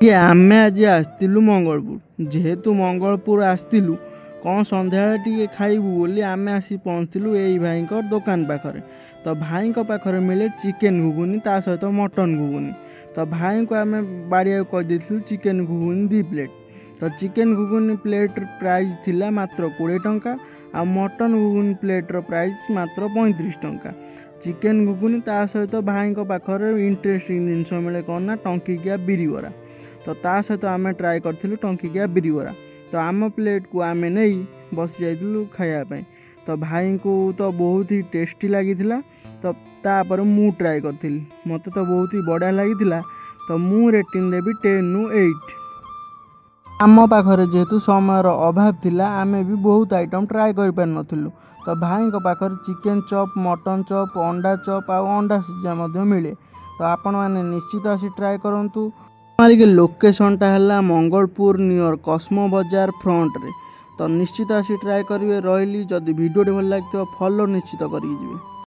कि आमे आज आसलु मंगलपुर जेहेतु मंगलपुर आसलु कौन सन्ध्या टे खाइबू बोली आमे आसी पहुँचलु यही भाई दुकान पाखरे। तो भाई पाखरे मिले चिकेन घुगुनी ता सहित मटन घुगुनी। तो भाई को आम बाड़िया कहीदेलु चिकेन घुगुनी 2 प्लेट। तो चिकेन घुगुनी प्लेट प्राइस थिला मात्र 20 टंका आ मटन घुगुनी प्लेट प्राइस मात्र 35 टंका। चिकेन घुगुनी ता सहित भाई पाखरे इंटरेस्टिंग जिनस मिले कौन ना टंकिकिया बिरी बरा। तो ता सहित आम ट्राए करूँ टंकिकिया बिरी बरा। तो आम प्लेट को आम नहीं बस जाइलु खायापाई। तो भाई को तो बहुत ही टेस्टी लगी। तो तापर मु ट्राए करी मत तो बहुत ही बढ़िया लगी। तो मु रेटिंग देवी 10 नु 8। आम पाखरे जेहेतु समय अभाव थिला आमे भी बहुत आइटम ट्राए कर पार नथिलु। तो भाई पाखरे चिकेन चॉप मटन चॉप अंडा चॉप आ अंडा सिझा मिले। तो आपण मैंने निश्चित आसी ट्राए करूँ। हमारे के लोकेशनटा है मंगलपुर नियर कस्मो बाजार फ्रंट रे। तो निश्चित आसी ट्राए करेंगे। रही जदि वीडियो भल लगे फॉलो निश्चित करेंगे।